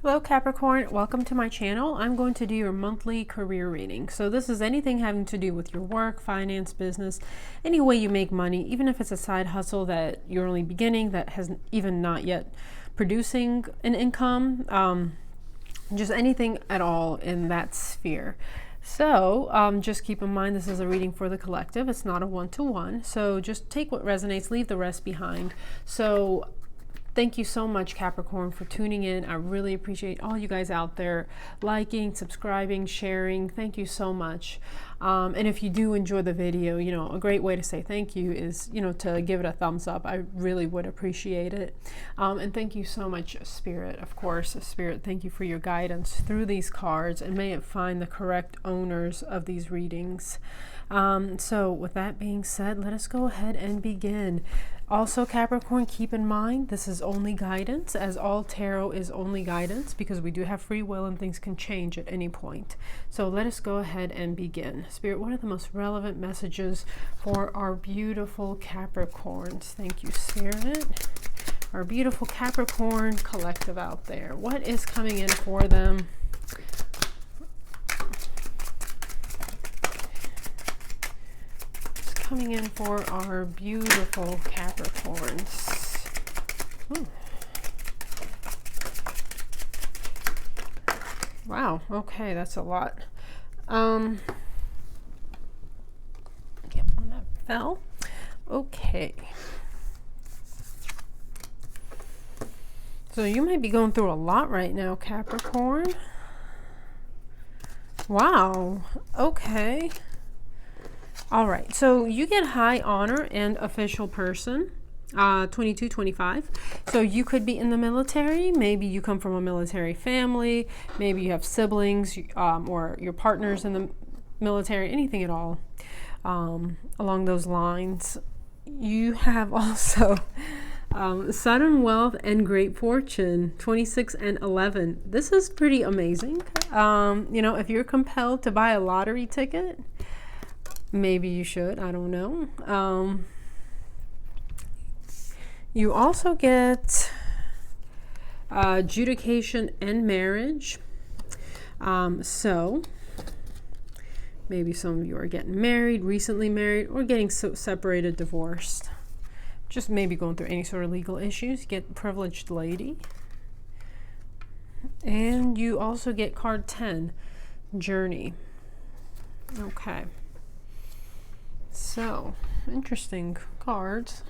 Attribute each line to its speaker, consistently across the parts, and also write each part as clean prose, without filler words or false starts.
Speaker 1: Hello Capricorn, welcome to my channel. I'm going to do your monthly career reading. So this is anything having to do with your work, finance, business, any way you make money, even if it's a side hustle that you're only beginning, that has even not yet producing an income, just anything at all in that sphere. So just keep in mind this is a reading for the collective. It's not a one-to-one. So just take what resonates, leave the rest behind. So thank you so much, Capricorn, for tuning in. I really appreciate all you guys out there liking, subscribing, sharing. Thank you so much. And if you do enjoy the video, you know, a great way to say thank you is, you know, to give it a thumbs up. I really would appreciate it. And thank you so much, Spirit. Of course, Spirit, thank you for your guidance through these cards, and may it find the correct owners of these readings. So with that being said, let us go ahead and begin. Also, Capricorn, keep in mind this is only guidance, as all tarot is only guidance, because we do have free will and things can change at any point. So let us go ahead and begin. Spirit, what are the most relevant messages for our beautiful Capricorns? Thank you, Spirit. Our beautiful Capricorn collective out there. What is coming in for them? Coming in for our beautiful Capricorns. Ooh. Wow, okay, that's a lot. Yep, that fell. Okay. So you might be going through a lot right now, Capricorn. Wow, okay. All right, so you get high honor and official person, 22, 25. So you could be in the military. Maybe you come from a military family. Maybe you have siblings or your partners in the military, anything at all along those lines. You have also sudden wealth and great fortune, 26 and 11. This is pretty amazing. You know, if you're compelled to buy a lottery ticket, maybe you should, I don't know. You also get adjudication and marriage. So maybe some of you are getting married, recently married, or getting separated, divorced. Just maybe going through any sort of legal issues. You get privileged lady. And you also get card 10, journey. Okay. So, interesting cards.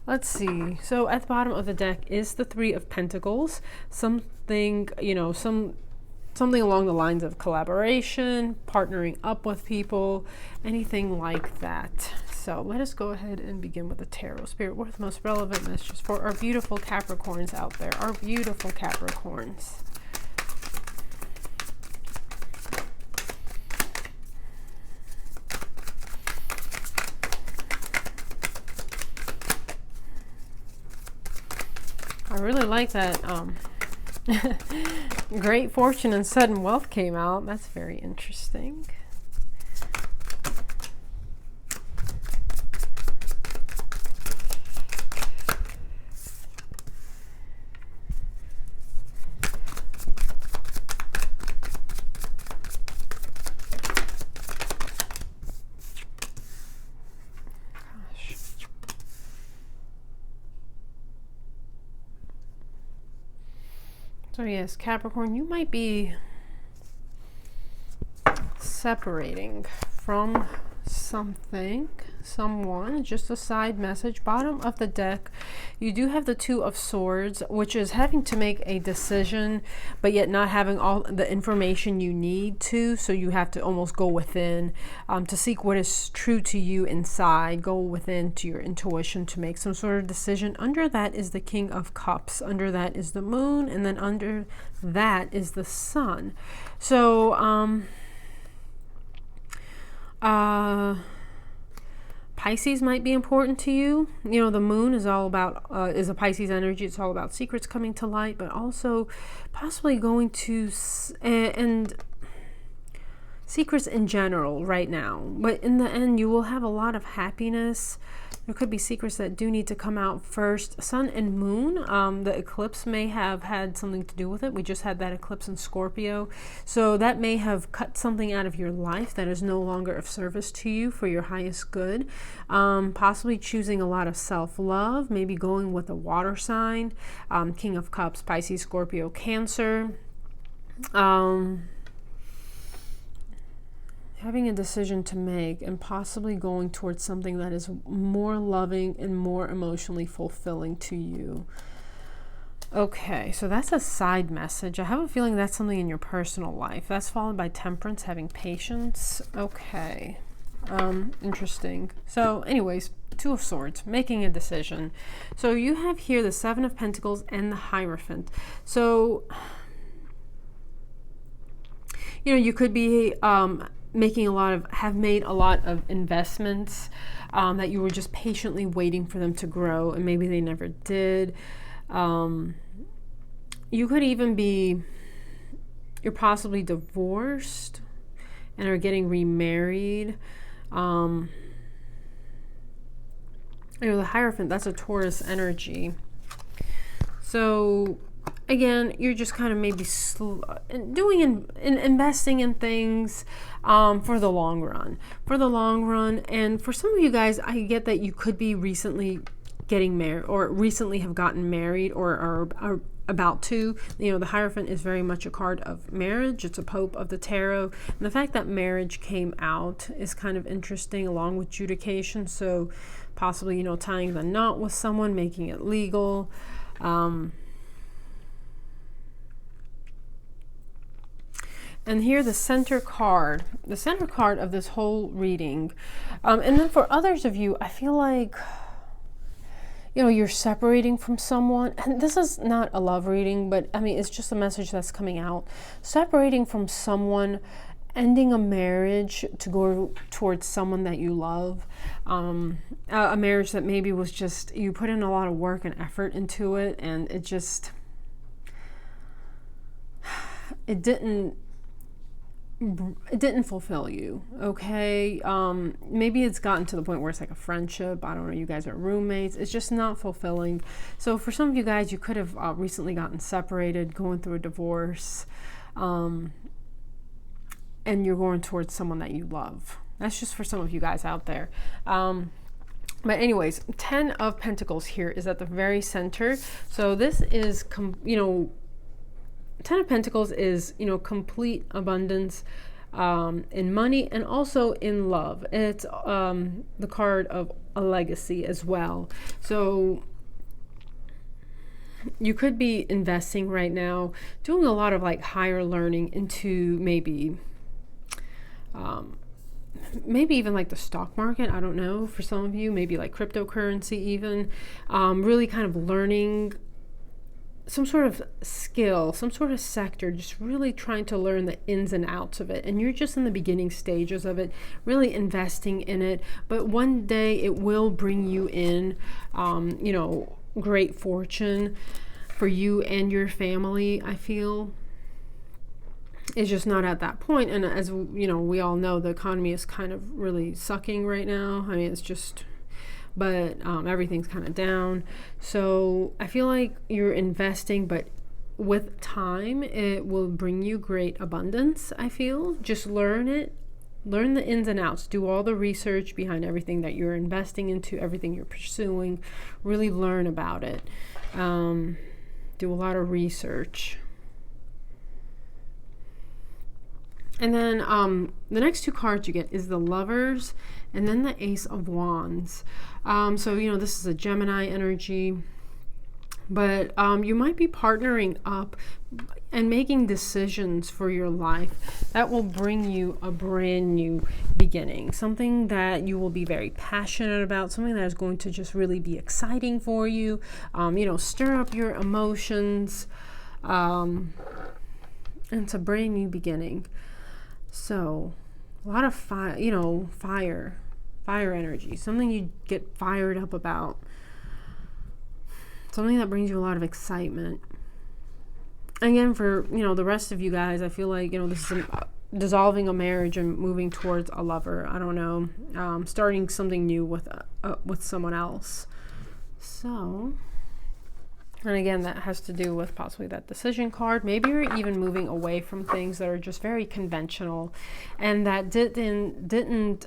Speaker 1: Let's see. So at the bottom of the deck is the Three of Pentacles. Something, you know, something along the lines of collaboration, partnering up with people, anything like that. So let us go ahead and begin with the tarot. Spirit, what are the most relevant messages for our beautiful Capricorns out there? Our beautiful Capricorns. I really like that great fortune and sudden wealth came out. That's very interesting. So yes, Capricorn, you might be separating from something, someone. Just a side message. Bottom of the deck, you do have the Two of Swords, which is having to make a decision, but yet not having all the information you need to. So you have to almost go within to seek what is true to you inside. Go within to your intuition to make some sort of decision. Under that is the King of Cups. Under that is the Moon, and then under that is the Sun. So Pisces might be important to you. You know, the moon is all about, is a Pisces energy. It's all about secrets coming to light, but also possibly going to, and secrets in general right now. But in the end, you will have a lot of happiness. There could be secrets that do need to come out first. Sun and moon, the eclipse may have had something to do with it. We just had that eclipse in Scorpio. So that may have cut something out of your life that is no longer of service to you for your highest good. Possibly choosing a lot of self-love, maybe going with a water sign, King of Cups, Pisces, Scorpio, Cancer. Having a decision to make and possibly going towards something that is more loving and more emotionally fulfilling to you. Okay, so that's a side message. I have a feeling that's something in your personal life. That's followed by Temperance, having patience. Okay, interesting. So anyways, Two of Swords, making a decision. So you have here the Seven of Pentacles and the Hierophant. So, you know, you could be have made a lot of investments that you were just patiently waiting for them to grow, and maybe they never did. You could even be, you're possibly divorced and are getting remarried. You know, the Hierophant, that's a Taurus energy. So again, you're just kind of maybe investing in things for the long run. And for some of you guys, I get that you could be recently getting married, or recently have gotten married, or are about to. You know, the Hierophant is very much a card of marriage. It's a Pope of the Tarot. And the fact that marriage came out is kind of interesting, along with judication. So possibly, you know, tying the knot with someone, making it legal. And here the center card of this whole reading. And then for others of you, I feel like, you know, you're separating from someone. And this is not a love reading, but I mean, it's just a message that's coming out. Separating from someone, ending a marriage to go towards someone that you love. A marriage that maybe was just, you put in a lot of work and effort into it, and it didn't fulfill you. Okay, maybe it's gotten to the point where it's like a friendship. I don't know, you guys are roommates. It's just not fulfilling. So for some of you guys, you could have recently gotten separated, going through a divorce, and you're going towards someone that you love. That's just for some of you guys out there. But anyways, 10 of Pentacles here is at the very center. So this is, you know, 10 of Pentacles is, you know, complete abundance in money and also in love. It's the card of a legacy as well. So you could be investing right now, doing a lot of like higher learning into maybe even like the stock market. I don't know, for some of you, maybe like cryptocurrency even. Really kind of learning some sort of skill, some sort of sector, just really trying to learn the ins and outs of it. And you're just in the beginning stages of it, really investing in it. But one day it will bring you in, you know, great fortune for you and your family, I feel. It's just not at that point. And as you know, we all know the economy is kind of really sucking right now. I mean, it's just, but everything's kind of down. So I feel like you're investing, but with time, it will bring you great abundance, I feel. Just learn it. Learn the ins and outs. Do all the research behind everything that you're investing into, everything you're pursuing. Really learn about it. Do a lot of research. And then the next two cards you get is the Lovers and then the Ace of Wands. So, you know, this is a Gemini energy, but you might be partnering up and making decisions for your life that will bring you a brand new beginning, something that you will be very passionate about, something that is going to just really be exciting for you, you know, stir up your emotions, and it's a brand new beginning. So a lot of fire, you know, fire energy, something you get fired up about, something that brings you a lot of excitement. Again, for, you know, the rest of you guys, I feel like, you know, this is dissolving a marriage and moving towards a lover. I don't know, starting something new with someone else. So, and again, that has to do with possibly that decision card. Maybe you're even moving away from things that are just very conventional and that didn't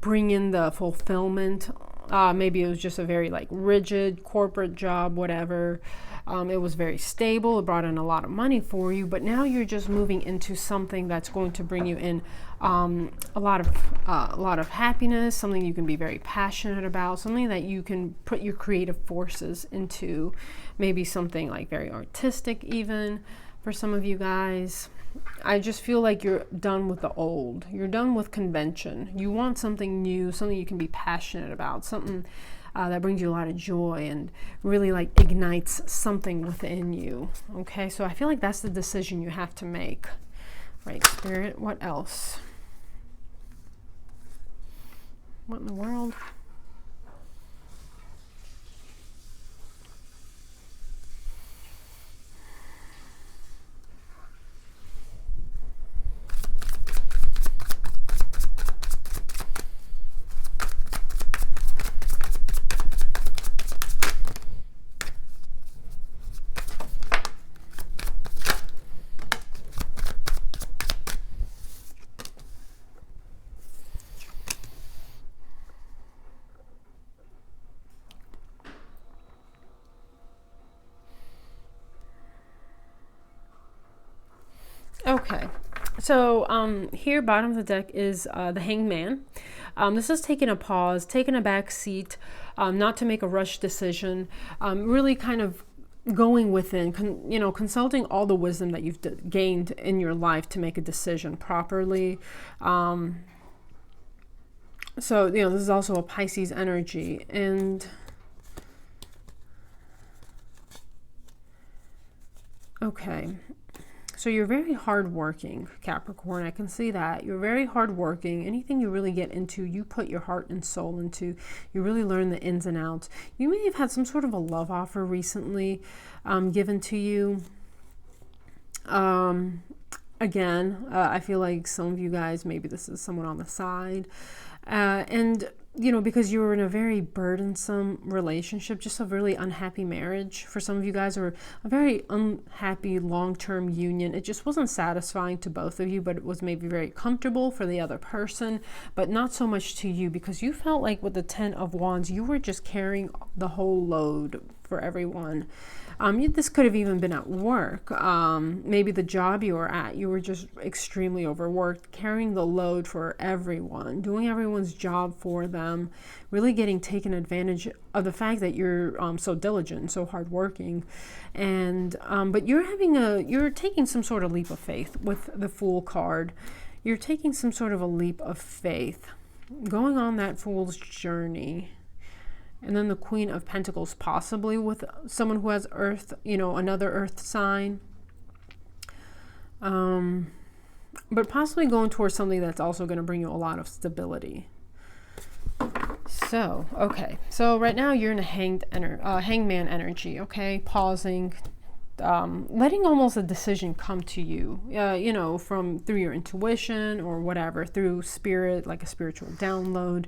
Speaker 1: bring in the fulfillment. Maybe it was just a very like rigid corporate job, whatever. It was very stable. It brought in a lot of money for you, but now you're just moving into something that's going to bring you in a lot of happiness, something you can be very passionate about, something that you can put your creative forces into. Maybe something like very artistic, even for some of you guys. I just feel like you're done with the old. You're done with convention. You want something new, something you can be passionate about, something that brings you a lot of joy and really like ignites something within you. Okay, so I feel like that's the decision you have to make. Right, Spirit, what else? What in the world? Okay, so here, bottom of the deck is the Hanged Man. This is taking a pause, taking a back seat, not to make a rush decision, really kind of going within, consulting all the wisdom that you've gained in your life to make a decision properly. So, this is also a Pisces energy. And okay. So you're very hardworking, Capricorn. I can see that. You're very hardworking. Anything you really get into, you put your heart and soul into. You really learn the ins and outs. You may have had some sort of a love offer recently given to you. Again, I feel like some of you guys, maybe this is someone on the side. And because you were in a very burdensome relationship, just a really unhappy marriage for some of you guys, or a very unhappy long-term union. It just wasn't satisfying to both of you, but it was maybe very comfortable for the other person, but not so much to you, because you felt like with the 10 of Wands, you were just carrying the whole load for everyone. This could have even been at work. Maybe the job you were at, you were just extremely overworked, carrying the load for everyone, doing everyone's job for them, really getting taken advantage of the fact that you're so diligent, so hardworking. And but you're taking some sort of leap of faith with the Fool card. You're taking some sort of a leap of faith, going on that Fool's journey. And then the Queen of Pentacles, possibly with someone who has Earth, another Earth sign. But possibly going towards something that's also going to bring you a lot of stability. So, okay. So right now you're in a hangman energy, okay? Pausing, letting almost a decision come to you, through your intuition or whatever, through spirit, like a spiritual download.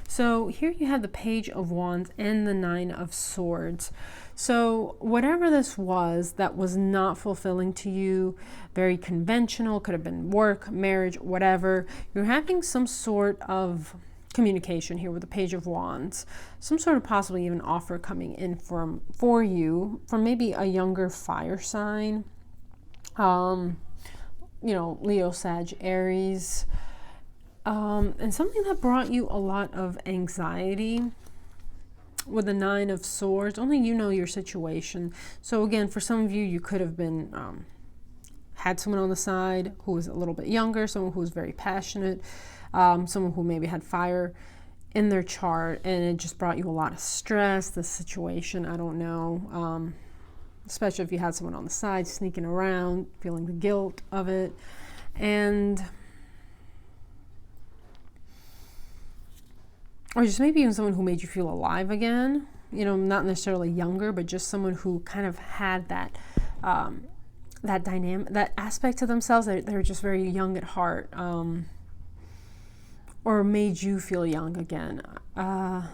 Speaker 1: So here you have the Page of Wands and the Nine of Swords. So whatever this was that was not fulfilling to you, very conventional, could have been work, marriage, whatever, you're having some sort of communication here with the Page of Wands. Some sort of possibly even offer coming in for you from maybe a younger fire sign, Leo, Sag, Aries. And something that brought you a lot of anxiety with the Nine of Swords. Only you know your situation. So again, for some of you, you could have been had someone on the side who was a little bit younger, someone who was very passionate, someone who maybe had fire in their chart, and it just brought you a lot of stress, the situation. I don't know, especially if you had someone on the side sneaking around, feeling the guilt of it. And or just maybe even someone who made you feel alive again, not necessarily younger, but just someone who kind of had that that dynamic, that aspect to themselves, that they're just very young at heart, or made you feel young again. And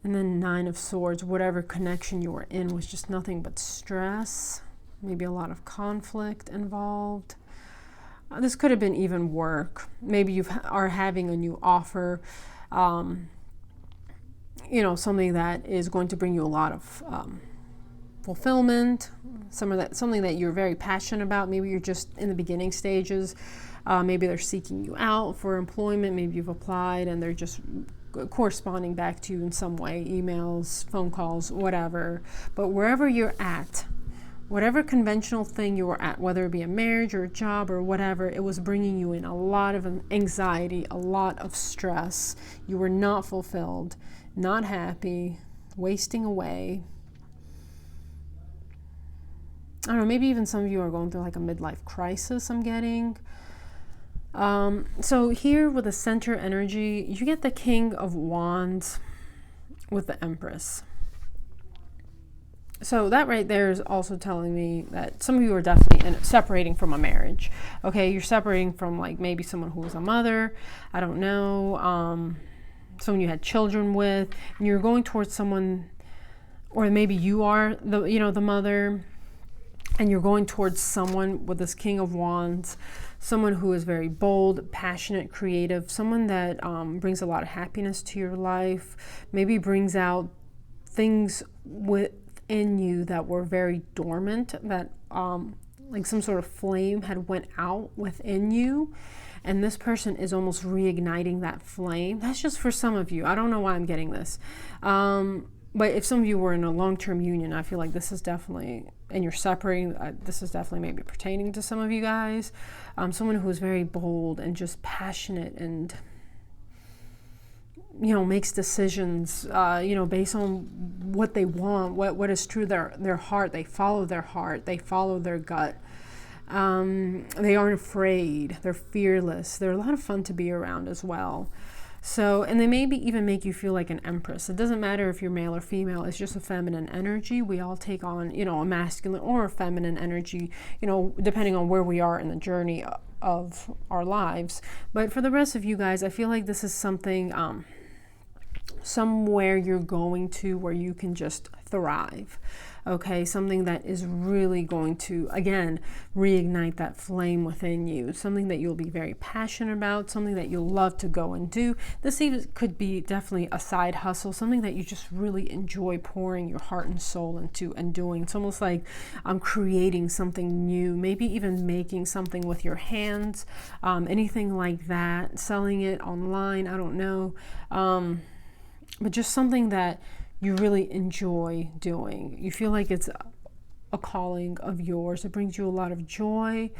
Speaker 1: then 9 of Swords, whatever connection you were in was just nothing but stress, maybe a lot of conflict involved. This could have been even work. Maybe you are having a new offer, something that is going to bring you a lot of fulfillment, something that you're very passionate about. Maybe you're just in the beginning stages. Maybe they're seeking you out for employment. Maybe you've applied and they're just corresponding back to you in some way, emails, phone calls, whatever. But wherever you're at, whatever conventional thing you were at, whether it be a marriage or a job or whatever, it was bringing you in a lot of anxiety, a lot of stress. You were not fulfilled, not happy, wasting away. I don't know, maybe even some of you are going through like a midlife crisis, I'm getting. So here with the center energy, you get the King of Wands with the Empress. So that right there is also telling me that some of you are definitely separating from a marriage. Okay, you're separating from like maybe someone who was a mother, I don't know, someone you had children with, and you're going towards someone, or maybe you are the mother, and you're going towards someone with this King of Wands, someone who is very bold, passionate, creative, someone that brings a lot of happiness to your life, maybe brings out things within you that were very dormant, that like some sort of flame had went out within you, and this person is almost reigniting that flame. That's just for some of you. I don't know why I'm getting this. But if some of you were in a long-term union, I feel like this is definitely, and you're separating, this is definitely maybe pertaining to some of you guys. Someone who is very bold and just passionate and, makes decisions, based on what they want, what is true to their heart. They follow their heart. They follow their gut. They aren't afraid. They're fearless. They're a lot of fun to be around as well. So, and they maybe even make you feel like an empress. It doesn't matter if you're male or female. It's just a feminine energy. We all take on, a masculine or a feminine energy, depending on where we are in the journey of our lives. But for the rest of you guys, I feel like this is something, somewhere you're going to where you can just thrive. Okay, something that is really going to, again, reignite that flame within you. Something that you'll be very passionate about, something that you'll love to go and do. This even could be definitely a side hustle, something that you just really enjoy pouring your heart and soul into and doing. It's almost like I'm creating something new, maybe even making something with your hands, anything like that, selling it online, I don't know. But just something that you really enjoy doing. You feel like it's a calling of yours. It brings you a lot of joy.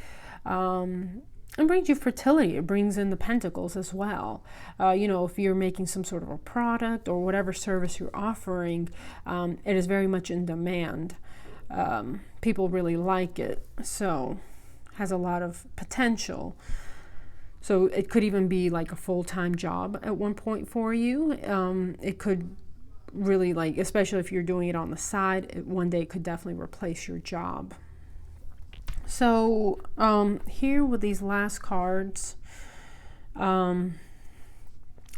Speaker 1: It brings you fertility. It brings in the Pentacles as well. If you're making some sort of a product or whatever service you're offering, it is very much in demand. People really like it. So has a lot of potential. So it could even be like a full-time job at one point for you. It could really, like, especially if you're doing it on the side, one day could definitely replace your job. So here with these last cards, you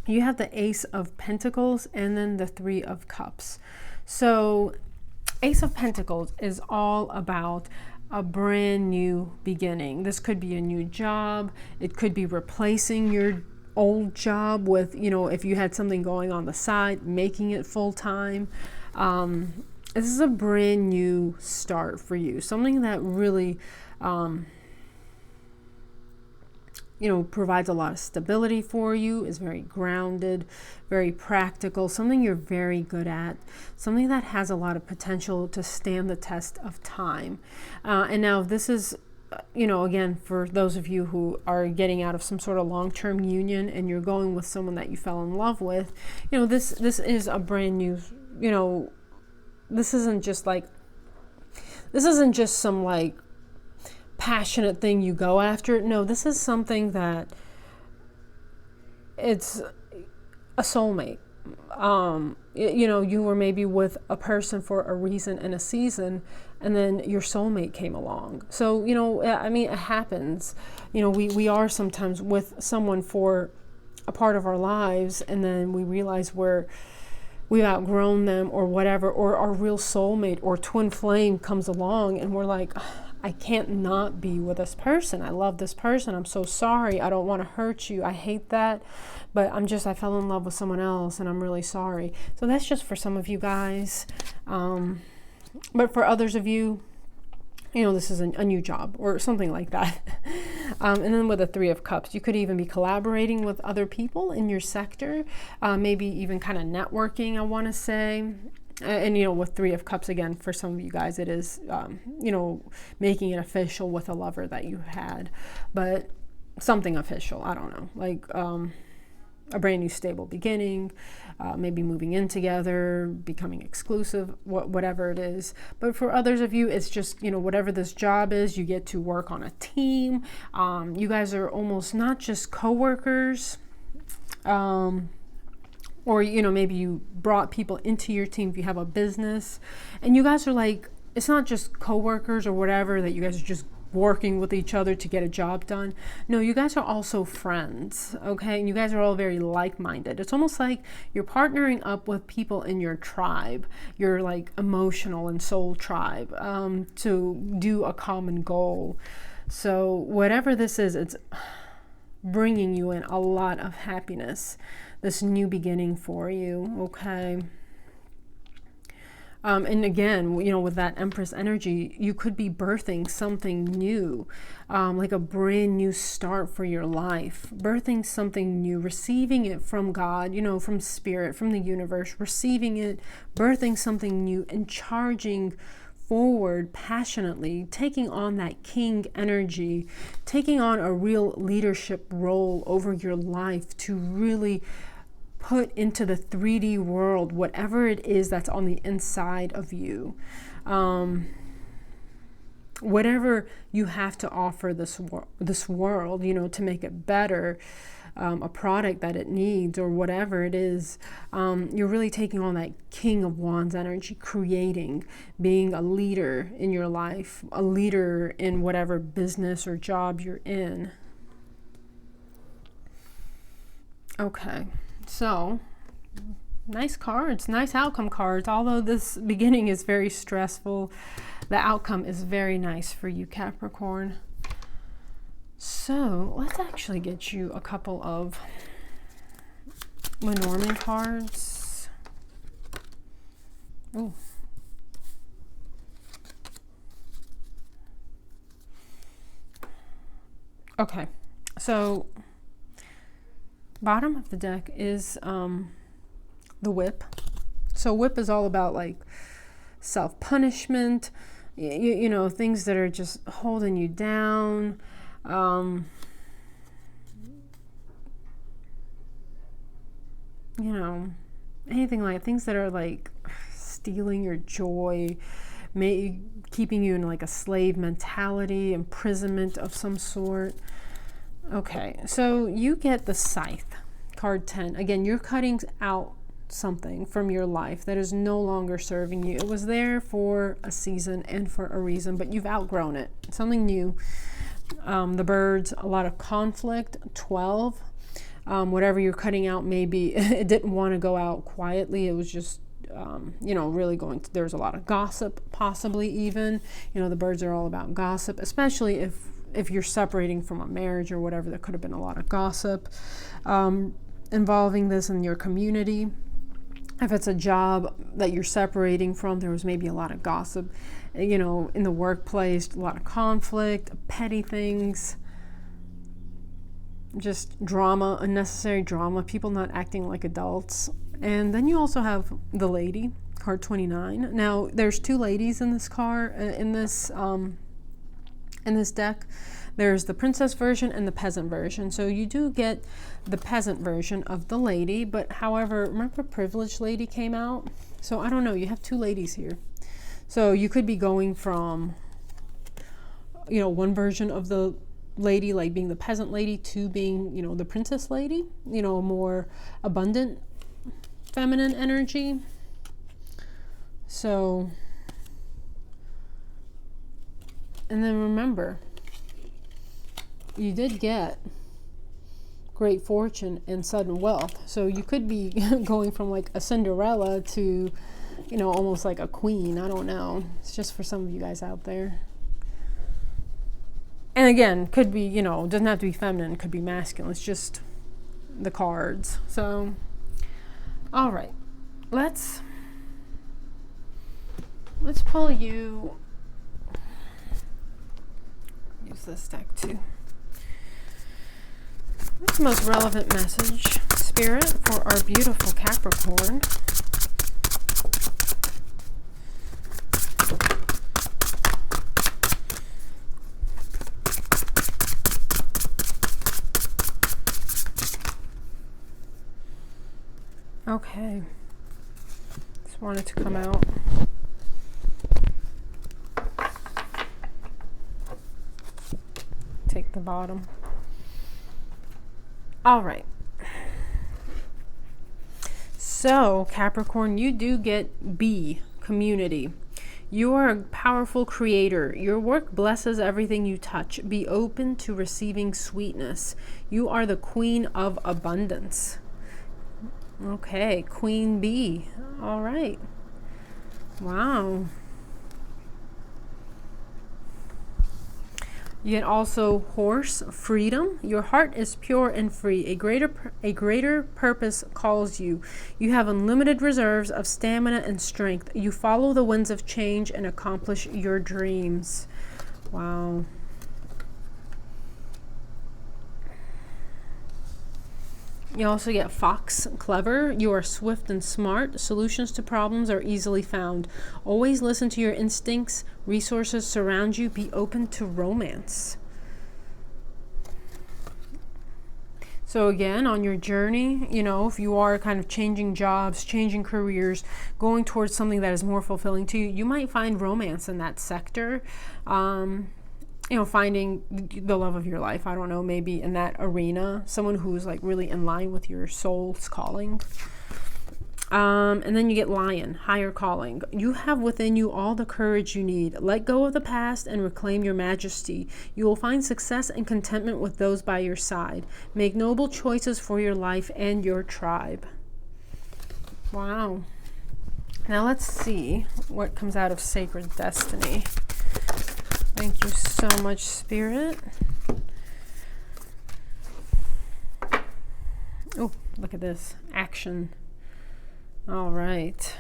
Speaker 1: have the Ace of Pentacles and then the Three of Cups. So Ace of Pentacles is all about a brand new beginning. This could be a new job. It could be replacing your old job with, if you had something going on the side, making it full-time. This is a brand new start for you. Something that really, provides a lot of stability for you, is very grounded, very practical, something you're very good at, something that has a lot of potential to stand the test of time. And now this is, again, for those of you who are getting out of some sort of long-term union and you're going with someone that you fell in love with, this is a brand new, this isn't just some like passionate thing you go after. No, this is something that it's a soulmate. you were maybe with a person for a reason and a season, and then your soulmate came along. So, I mean, it happens. We are sometimes with someone for a part of our lives, and then we realize we've outgrown them or whatever, or our real soulmate or twin flame comes along and we're like, I can't not be with this person. I love this person. I'm so sorry. I don't want to hurt you. I hate that. But I fell in love with someone else and I'm really sorry. So that's just for some of you guys. But for others of you, this is a new job or something like that. And then with the Three of Cups, you could even be collaborating with other people in your sector, maybe even kind of networking, I want to say. And, with Three of Cups, again, for some of you guys, it is, making it official with a lover that you had. But something official, I don't know, like a brand new stable beginning, maybe moving in together, becoming exclusive, whatever it is. But for others of you, it's just, whatever this job is, you get to work on a team. You guys are almost not just co-workers, or, maybe you brought people into your team if you have a business. And you guys are like, it's not just co-workers or whatever, that you guys are just working with each other to get a job done. No, you guys are also friends, okay? And you guys are all very like-minded. It's almost like you're partnering up with people in your tribe, your like emotional and soul tribe, to do a common goal. So whatever this is, it's bringing you in a lot of happiness, this new beginning for you, okay? And again, with that Empress energy, you could be birthing something new, like a brand new start for your life, birthing something new, receiving it from God, from spirit, from the universe, receiving it, birthing something new, and charging forward passionately, taking on that king energy, taking on a real leadership role over your life to really put into the 3D world whatever it is that's on the inside of you. Whatever you have to offer this world, to make it better, a product that it needs or whatever it is, you're really taking on that King of Wands energy, creating, being a leader in your life, a leader in whatever business or job you're in. Okay. So, nice cards, nice outcome cards. Although this beginning is very stressful, the outcome is very nice for you, Capricorn. So, let's actually get you a couple of Lenormand cards. Ooh. Okay, so bottom of the deck is the Whip. So Whip is all about like self-punishment, things that are just holding you down. Anything like things that are like stealing your joy, keeping you in like a slave mentality, imprisonment of some sort. Okay, so you get the Scythe, card 10. Again, you're cutting out something from your life that is no longer serving you. It was there for a season and for a reason, but you've outgrown it. Something new. The birds, a lot of conflict. 12. Whatever you're cutting out, maybe it didn't want to go out quietly. It was just, really going to, there's a lot of gossip, possibly even. The birds are all about gossip, especially if you're separating from a marriage or whatever. There could have been a lot of gossip involving this in your community. If it's a job that you're separating from, there was maybe a lot of gossip, in the workplace, a lot of conflict, petty things, just drama, unnecessary drama, people not acting like adults. And then you also have the Lady, card 29. Now, there's two ladies in this card, in this deck. There's the princess version and the peasant version. So you do get the peasant version of the Lady, but however, remember Privileged Lady came out? So I don't know, you have two ladies here. So you could be going from, one version of the Lady, like being the peasant lady, to being, the princess lady, a more abundant feminine energy. So, and then remember, you did get great fortune and sudden wealth. So you could be going from like a Cinderella to, you know, almost like a queen. I don't know. It's just for some of you guys out there. And again, could be, you know, doesn't have to be feminine, could be masculine. It's just the cards. So, all right, let's pull you, use this deck too. What's the most relevant message, Spirit, for our beautiful Capricorn? Okay, just wanted to come out. Take the bottom. All right. So, Capricorn, you do get B, community. You are a powerful creator. Your work blesses everything you touch. Be open to receiving sweetness. You are the queen of abundance. Okay, Queen Bee. All right. Wow. You get also Horse, freedom. Your heart is pure and free. A greater purpose calls you. You have unlimited reserves of stamina and strength. You follow the winds of change and accomplish your dreams. Wow. You also get Fox, clever. You are swift and smart. Solutions to problems are easily found. Always listen to your instincts. Resources surround you. Be open to romance. So again, on your journey, you know, if you are kind of changing jobs, changing careers, going towards something that is more fulfilling to you, you might find romance in that sector. You know, finding the love of your life, I don't know, maybe in that arena, someone who's like really in line with your soul's calling. And then you get Lion, higher calling. You have within you all the courage you need. Let go of the past and reclaim your majesty. You will find success and contentment with those by your side. Make noble choices for your life and your tribe. Wow. Now let's see what comes out of Sacred Destiny. Thank you so much, Spirit. Oh, look at this. Action. All right.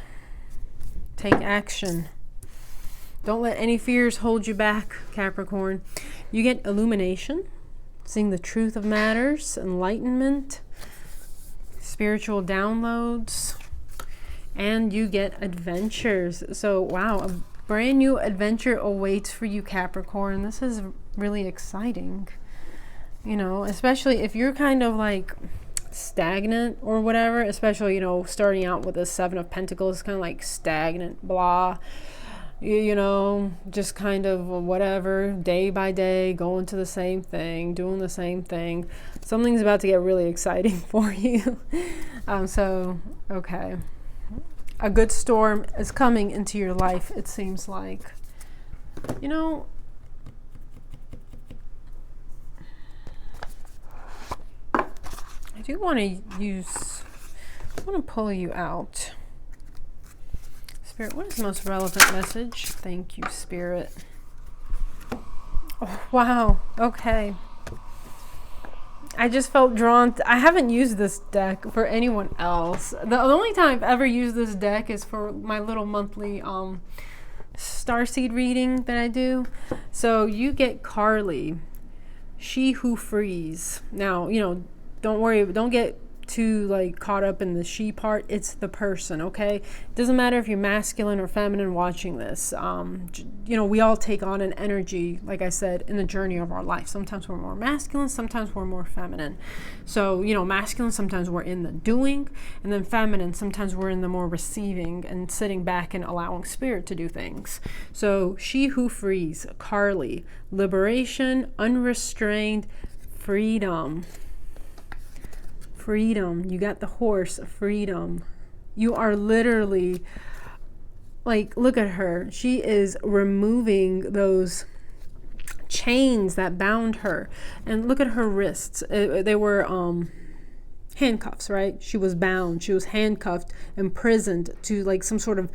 Speaker 1: Take action. Don't let any fears hold you back, Capricorn. You get illumination, seeing the truth of matters, enlightenment, spiritual downloads, and you get adventures. So, wow, a brand new adventure awaits for you, Capricorn. This is really exciting. You know, especially if you're kind of like stagnant or whatever, especially, you know, starting out with a 7 of Pentacles, kind of like stagnant, blah, you know, just kind of whatever, day by day, going to the same thing, doing the same thing. Something's about to get really exciting for you. So, okay. A good storm is coming into your life, it seems like. You know, I do want to pull you out. Spirit, what is the most relevant message? Thank you, Spirit. Oh, wow. Okay. I just felt drawn. I haven't used this deck for anyone else. The only time I've ever used this deck is for my little monthly starseed reading that I do. So you get Carly, she who frees. Now, you know, don't worry, don't get too like caught up in the she part. It's the person, okay? It doesn't matter if you're masculine or feminine watching this. You know, we all take on an energy, like I said, in the journey of our life. Sometimes we're more masculine, sometimes we're more feminine. So, you know, masculine, sometimes we're in the doing, and then feminine, sometimes we're in the more receiving and sitting back and allowing spirit to do things. So she who frees, Carly, liberation, unrestrained, freedom. Freedom. You got the Horse, freedom. You are literally, like, look at her. She is removing those chains that bound her. And look at her wrists. They were handcuffs, right? She was bound. She was handcuffed, imprisoned to like some sort of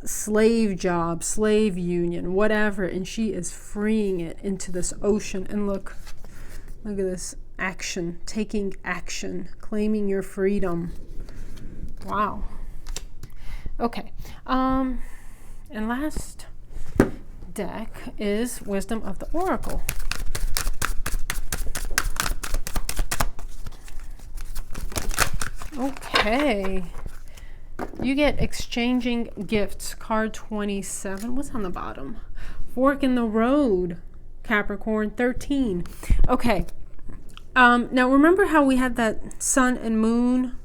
Speaker 1: slave job, slave union, whatever. And she is freeing it into this ocean. And look at this action, taking action, claiming your freedom. Wow. Okay. And last deck is Wisdom of the Oracle. Okay. You get Exchanging Gifts, card 27. What's on the bottom? Fork in the Road, Capricorn, 13. Okay. Now remember how we had that sun and moon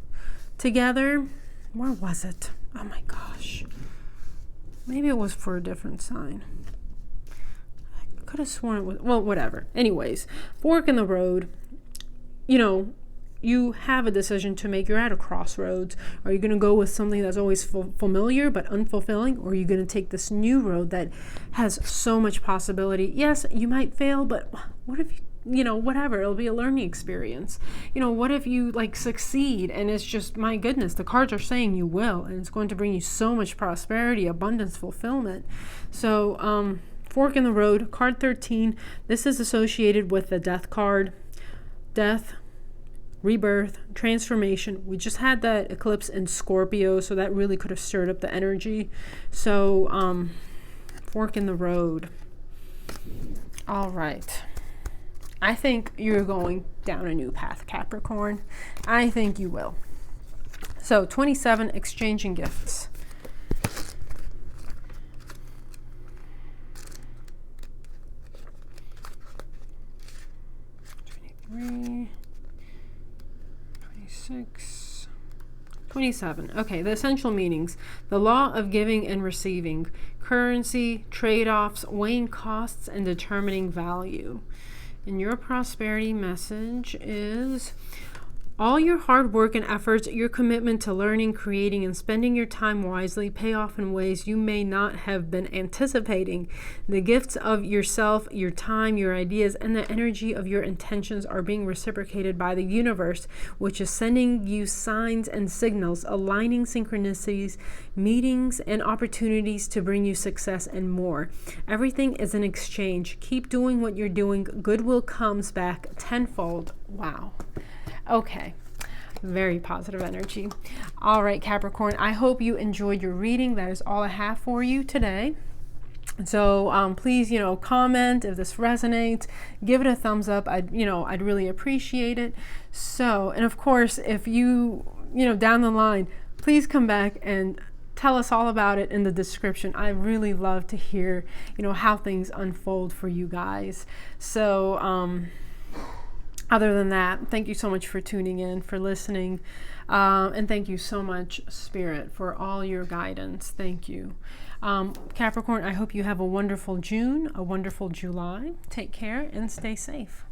Speaker 1: together? Where was it? Oh my gosh. Maybe it was for a different sign. I could have sworn it was, well, whatever. Anyways, fork in the road. You know, you have a decision to make. You're at a crossroads. Are you going to go with something that's always familiar but unfulfilling? Or are you going to take this new road that has so much possibility? Yes, you might fail, but what if you know, whatever, it'll be a learning experience. You know, what if you like succeed and it's just, my goodness, the cards are saying you will, and it's going to bring you so much prosperity, abundance, fulfillment. So, fork in the road, card 13. This is associated with the death card. Death, rebirth, transformation. We just had that eclipse in Scorpio, so that really could have stirred up the energy. So, fork in the road. All right. I think you're going down a new path, Capricorn. I think you will. So, 27, Exchanging Gifts. 23, 26, 27. Okay, the essential meanings. The law of giving and receiving. Currency, trade-offs, weighing costs, and determining value. And your prosperity message is all your hard work and efforts, your commitment to learning, creating, and spending your time wisely pay off in ways you may not have been anticipating. The gifts of yourself, your time, your ideas, and the energy of your intentions are being reciprocated by the universe, which is sending you signs and signals, aligning synchronicities, meetings, and opportunities to bring you success and more. Everything is an exchange. Keep doing what you're doing. Goodwill comes back tenfold. Wow. Okay, very positive energy. All right, Capricorn, I hope you enjoyed your reading. That is all I have for you today. So please, comment if this resonates. Give it a thumbs up. I'd really appreciate it. So, and of course, if you down the line, please come back and tell us all about it in the description. I really love to hear, how things unfold for you guys. So, other than that, thank you so much for tuning in, for listening, and thank you so much, Spirit, for all your guidance. Thank you. Capricorn, I hope you have a wonderful June, a wonderful July. Take care and stay safe.